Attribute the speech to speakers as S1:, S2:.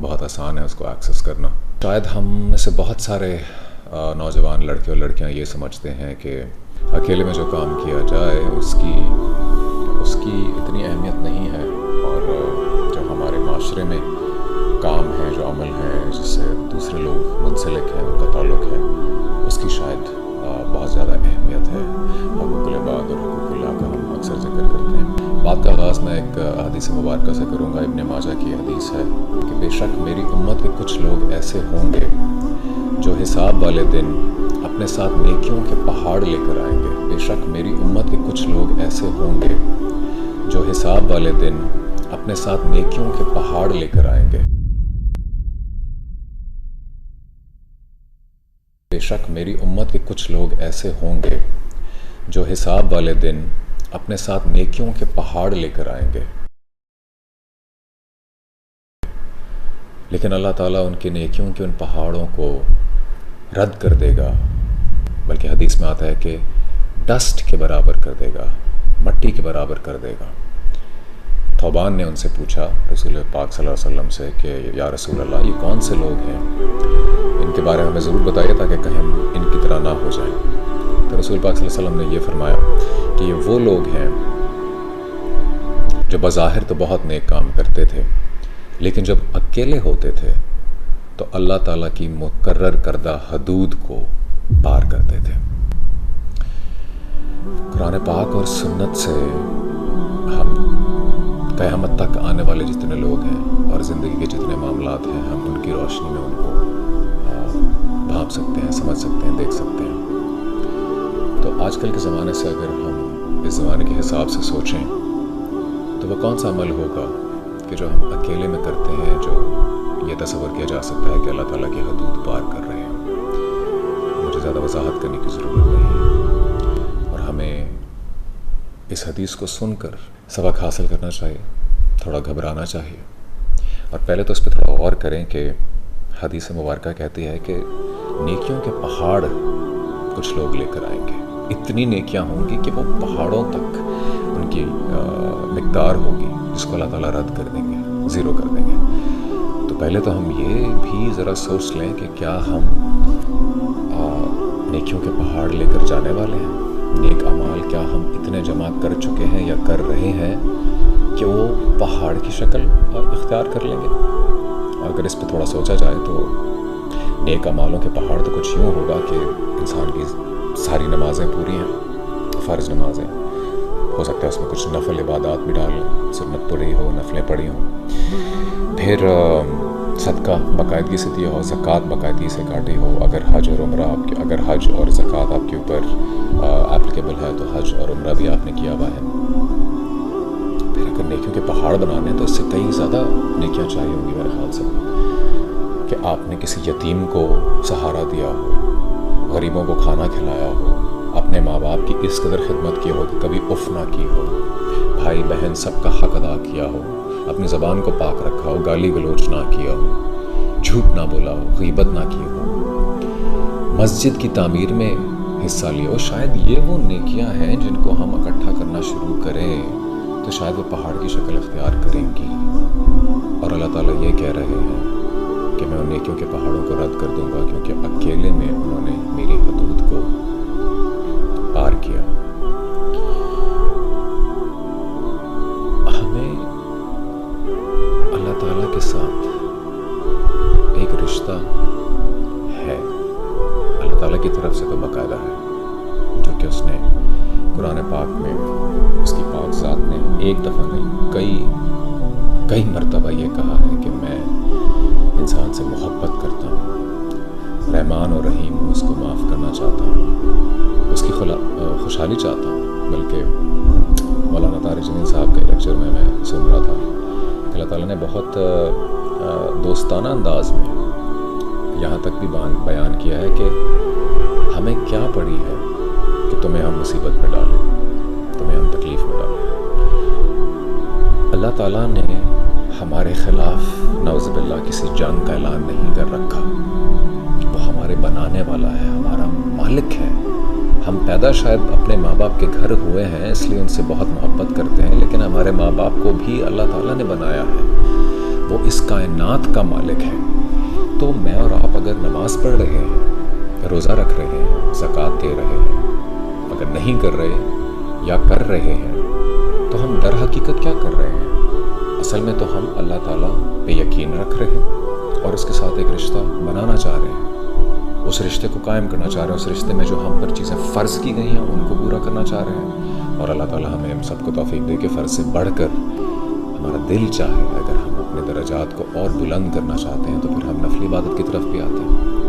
S1: بہت آسان ہے اس کو ایکسیس کرنا۔ شاید ہم میں سے بہت سارے نوجوان لڑکے اور لڑکیاں یہ سمجھتے ہیں کہ اکیلے میں جو کام کیا جائے اس کی اتنی اہمیت نہیں ہے، اور جو ہمارے معاشرے میں کام ہے، جو عمل ہے جس سے دوسرے لوگ منسلک ہیں، ان کا تعلق ہے، اس کی شاید بہت زیادہ اہمیت ہے۔ حقوق العباد اور حقوق اللہ کا ہم اکثر ذکر کرتے ہیں۔ بات کا آغاز میں ایک حدیث مبارکہ سے کروں گا۔ ابن ماجہ کی حدیث ہے کہ بے شک میری امت کے کچھ لوگ ایسے ہوں گے جو حساب والے دن اپنے ساتھ نیکیوں کے پہاڑ لے کر آئیں گے۔ بے شک میری امت کے کچھ لوگ ایسے ہوں گے جو حساب والے دن اپنے ساتھ نیکیوں کے پہاڑ لے کر آئیں گے۔ بے شک میری امت کے کچھ لوگ ایسے ہوں گے جو حساب والے دن اپنے ساتھ نیکیوں کے پہاڑ لے کر آئیں گے، لیکن اللہ تعالیٰ ان کے نیکیوں کے ان پہاڑوں کو رد کر دے گا، بلکہ حدیث میں آتا ہے کہ ڈسٹ کے برابر کر دے گا، مٹی کے برابر کر دے گا۔ تھوبان نے ان سے پوچھا رسول پاک صلی اللہ علیہ وسلم سے کہ یا رسول اللہ، یہ کون سے لوگ ہیں؟ ان کے بارے میں ہمیں ضرور بتائیے تاکہ کہیں ہم ان کی طرح نہ ہو جائیں۔ تو رسول پاک صلی اللہ علیہ وسلم نے یہ فرمایا کہ یہ وہ لوگ ہیں جو بظاہر تو بہت نیک کام کرتے تھے، لیکن جب اکیلے ہوتے تھے تو اللہ تعالیٰ کی مقرر کردہ حدود کو پار کرتے تھے۔ قرآن پاک اور سنت سے ہم قیامت تک آنے والے جتنے لوگ ہیں اور زندگی کے جتنے معاملات ہیں، ہم ان کی روشنی میں ان کو بھانپ سکتے ہیں، سمجھ سکتے ہیں، دیکھ سکتے ہیں۔ تو آج کل کے زمانے سے اگر ہم اس زمانے کے حساب سے سوچیں تو وہ کون سا عمل ہوگا کہ جو ہم اکیلے میں کرتے ہیں، جو یہ تصور کیا جا سکتا ہے کہ اللہ تعالیٰ کی حدود پار کر رہے ہیں؟ مجھے زیادہ وضاحت کرنے کی ضرورت نہیں ہے، اور ہمیں اس حدیث کو سن کر سبق حاصل کرنا چاہیے، تھوڑا گھبرانا چاہیے، اور پہلے تو اس پہ تھوڑا غور کریں کہ حدیث مبارکہ کہتی ہے کہ نیکیوں کے پہاڑ کچھ لوگ لے کر آئیں گے۔ اتنی نیکیاں ہوں گی کہ وہ پہاڑوں تک ان کی مقدار ہوگی، جس کو اللہ تعالیٰ رد کر دیں گے، زیرو کر دیں گے۔ تو پہلے تو ہم یہ بھی ذرا سوچ لیں کہ کیا ہم نیکیوں کے پہاڑ لے کر جانے والے ہیں؟ نیک اعمال کیا ہم اتنے جمع کر چکے ہیں یا کر رہے ہیں کہ وہ پہاڑ کی شکل اختیار کر لیں گے؟ اگر اس پہ تھوڑا سوچا جائے تو نیک اعمالوں کے پہاڑ تو کچھ یوں ہوگا کہ انسان کی ساری نمازیں پوری ہیں، فرض نمازیں، ہو سکتا ہے اس میں کچھ نفل عبادات بھی ڈال لیں، سنت پڑھی ہو، نفلیں پڑھی ہوں، پھر صدقہ باقاعدگی سے دیا ہو، زکوٰۃ باقاعدگی سے کاٹی ہو، اگر حج اور عمرہ اگر حج اور زکوٰۃ آپ کے اوپر اپلیکیبل ہے تو حج اور عمرہ بھی آپ نے کیا ہوا ہے۔ پھر اگر نیکیوں کے پہاڑ بنانے ہیں تو اس سے کئی زیادہ نیکیاں چاہیے ہوں گی میرے خیال سے، کہ آپ نے کسی یتیم کو سہارا دیا ہو، غریبوں کو کھانا کھلایا ہو، اپنے ماں باپ کی اس قدر خدمت کی ہو کہ کبھی اف نہ کی ہو، بھائی بہن سب کا حق ادا کیا ہو، اپنی زبان کو پاک رکھا ہو، گالی گلوچ نہ کیا ہو، جھوٹ نہ بولا ہو، غیبت نہ کی ہو، مسجد کی تعمیر میں حصہ لیا ہو۔ شاید یہ وہ نیکیاں ہیں جن کو ہم اکٹھا کرنا شروع کریں تو شاید وہ پہاڑ کی شکل اختیار کریں گی، اور اللہ تعالیٰ یہ کہہ رہے ہیں کہ میں ان نیکیوں کے پہاڑوں کو رد کر دوں گا کیونکہ اکیلے میں انہوں نے میری حدود کو پار کیا۔ ہمیں اللہ تعالیٰ کے ساتھ ایک رشتہ ہے، اللہ تعالیٰ کی طرف سے تو باقاعدہ ہے، جو کہ اس نے قرآن پاک میں، اس کی پاک ذات نے ایک دفعہ نہیں کئی مرتبہ یہ کہا ہے کہ میں انسان سے محبت کرتا ہوں، رحمان اور رحیم ہوں، اس کو معاف کرنا چاہتا ہوں، اس کی خوشحالی چاہتا ہوں۔ بلکہ مولانا طارق جمیل صاحب کے لیکچر میں سن رہا تھا کہ اللہ تعالیٰ نے بہت دوستانہ انداز میں یہاں تک بھی بیان کیا ہے کہ ہمیں کیا پڑی ہے کہ تمہیں ہم مصیبت میں ڈالیں، تمہیں ہم تکلیف میں ڈالیں۔ اللہ تعالیٰ نے ہمارے خلاف نعوذ باللہ کسی جنگ کا اعلان نہیں کر رکھا، وہ ہمارے بنانے والا ہے، ہمارا مالک ہے۔ ہم پیدا شاید اپنے ماں باپ کے گھر ہوئے ہیں، اس لیے ان سے بہت محبت کرتے ہیں، لیکن ہمارے ماں باپ کو بھی اللہ تعالیٰ نے بنایا ہے، وہ اس کائنات کا مالک ہے. تو میں اور آپ اگر نماز پڑھ رہے ہیں, روزہ رکھ رہے ہیں, زکوٰۃ دے رہے ہیں, اگر نہیں کر رہے یا کر رہے ہیں تو ہم در حقیقت کیا کر رہے ہیں؟ اصل میں تو ہم اللہ تعالیٰ پہ یقین رکھ رہے ہیں اور اس کے ساتھ ایک رشتہ بنانا چاہ رہے ہیں, اس رشتے کو قائم کرنا چاہ رہے ہیں, اس رشتے میں جو ہم پر چیزیں فرض کی گئی ہیں ان کو پورا کرنا چاہ رہے ہیں. اور اللہ تعالیٰ ہمیں ہم سب کو توفیق دے کہ فرض سے بڑھ کر ہمارا دل چاہے, اگر ہم اپنے درجات کو اور بلند کرنا چاہتے ہیں تو پھر ہم نفلی عبادت کی طرف بھی آتے ہیں.